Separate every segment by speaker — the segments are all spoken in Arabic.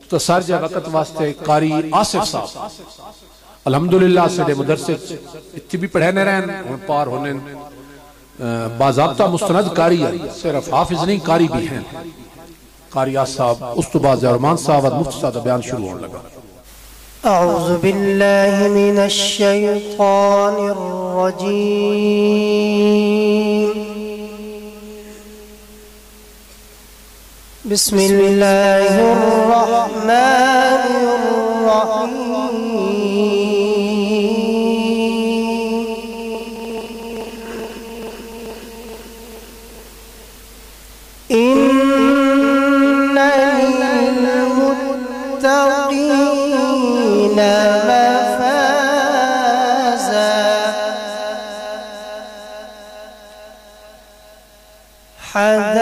Speaker 1: मुख्तसर जे वक़्त वास्ते कारी आसिफ साहब अल्हम्दुलिल्लाह से मदरसे इत्थे भी पढ़ाने रहन हुण पार होने बाज़ाब्ता मुस्तनद कारी है, सिर्फ हाफिज नहीं कारी भी हैं। कारी साहब उस तो बाद रहमान साहब और मुफ्ती साहब का बयान शुरू होने लगा।
Speaker 2: अऊज़ु बिल्लाहि मिनश शैतानिर रजीम। बिस्मिल्लाहिर रहमानिर रहीम।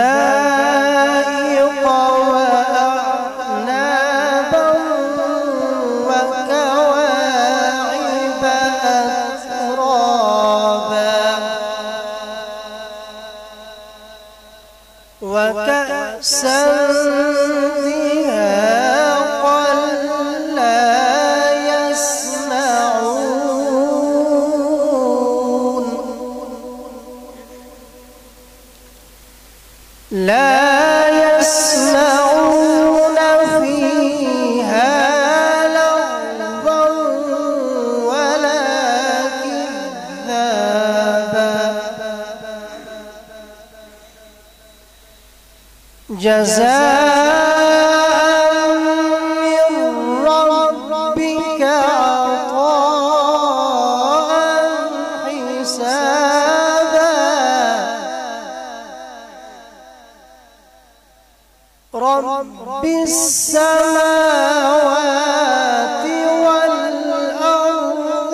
Speaker 2: حدائق وأعنابا وكواعب أترابا وكأسا دهاقا لا يسمعون فيها لغوا ولا كذابا جزاء من ربك عطاء حسابا رب السماوات والأرض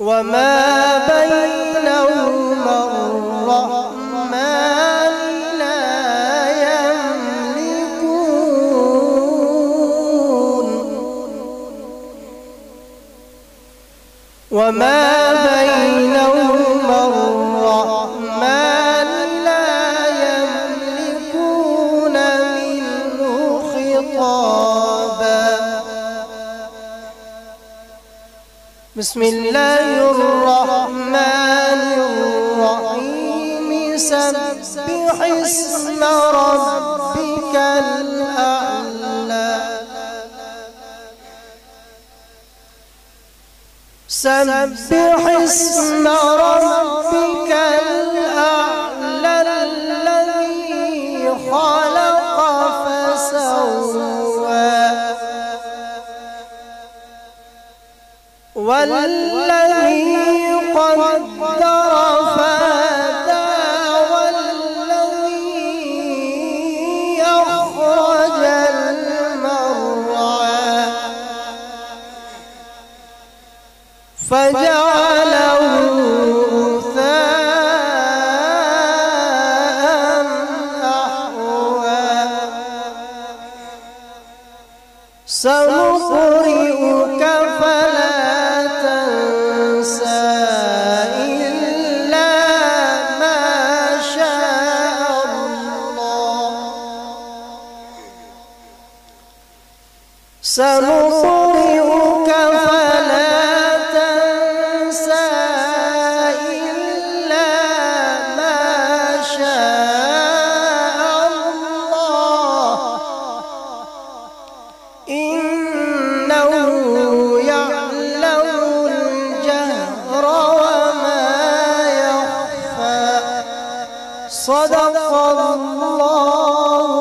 Speaker 2: وما بينهما الرحمن لا يملكون وما بينهما الرحمن لا يملكون منه خطابا بسم الله الرحمن الرحيم سبح اسم ربك الأعلى سبح اسم ربك الأعلى الذي خلق فسوى والذي قدر فهدى والذي أخرج المرعى فجعله غثاء أحوى سنقرئك فلا تنسى إلا ما شاء الله سنقرئك فلا تنسى إلا ما شاء الله إنه يعلم الجهر وما يخفى صدق الله